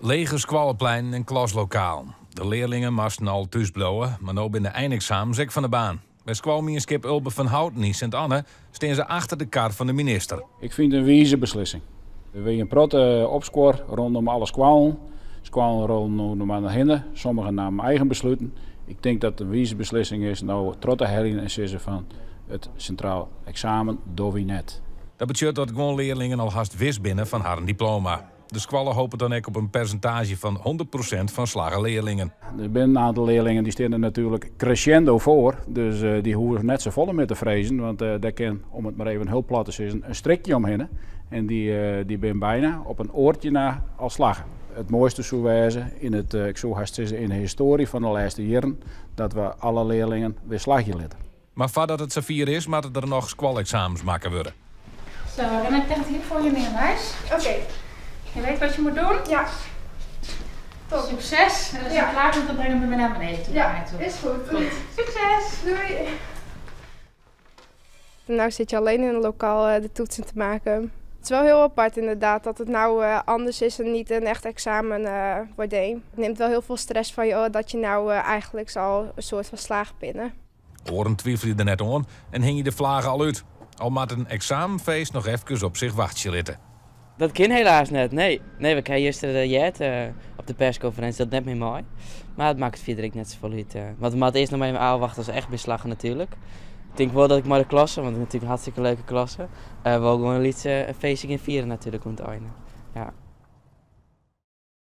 Lege squalleplein en klaslokaal. De leerlingen moesten al thuis blijven, maar nu binnen de eindexamens ik van de baan. Bij Squalmierskip Ulbe van Houten in Sint-Anne staan ze achter de kar van de minister. Ik vind het een wijze beslissing. We willen een protte opscore rondom alle squalen. Squalen rollen nu maar naar hinnen, sommigen namen eigen besluiten. Ik denk dat het een wijze beslissing is, nou trotte herrie en zeggen van het centraal examen doen we net. Dat betekent dat gewoon leerlingen al haast wist binnen van haar diploma. De squallen hopen dan ook op een percentage van 100% van slagen leerlingen. Er zijn een aantal leerlingen die staan er natuurlijk crescendo voor. Dus die hoeven net zo vol met te vrezen. Want daar kan, om het maar even heel plat te zeggen, een strikje omheen. En die ben bijna op een oortje na al slagen. Het mooiste zou wezen in het, ik zou haast zeggen, in de historie van de laatste jaren, dat we alle leerlingen weer slagje laten. Maar voordat het Safir is, moeten er nog squalexamens maken worden. Zo, dan ik het hier voor je neerwijs. Oké. Je weet wat je moet doen? Ja. Top. Succes. En als je klaar bent, dan brengen we me naar beneden toe. Ja, is goed. Succes. Doei. Nou zit je alleen in een lokaal de toetsen te maken. Het is wel heel apart inderdaad dat het nou anders is en niet een echt examen wordt. Het neemt wel heel veel stress van je dat je nou eigenlijk zal een soort van slaag pinnen. Oren twijfel je er net aan en hing je de vlagen al uit. Al moet een examenfeest nog even op zich wachtje litten. Dat kan helaas net, nee. Nee, we kregen gisteren op de persconferentie dat net meer mooi. Maar het maakt het verder net zo vol uit. Want we moeten eerst nog maar even aanwachten als echt beslagen natuurlijk. Ik denk wel dat ik maar de klasse, want het is natuurlijk een hartstikke leuke klasse, wel gewoon een feestje in vieren natuurlijk om het einde. Ja.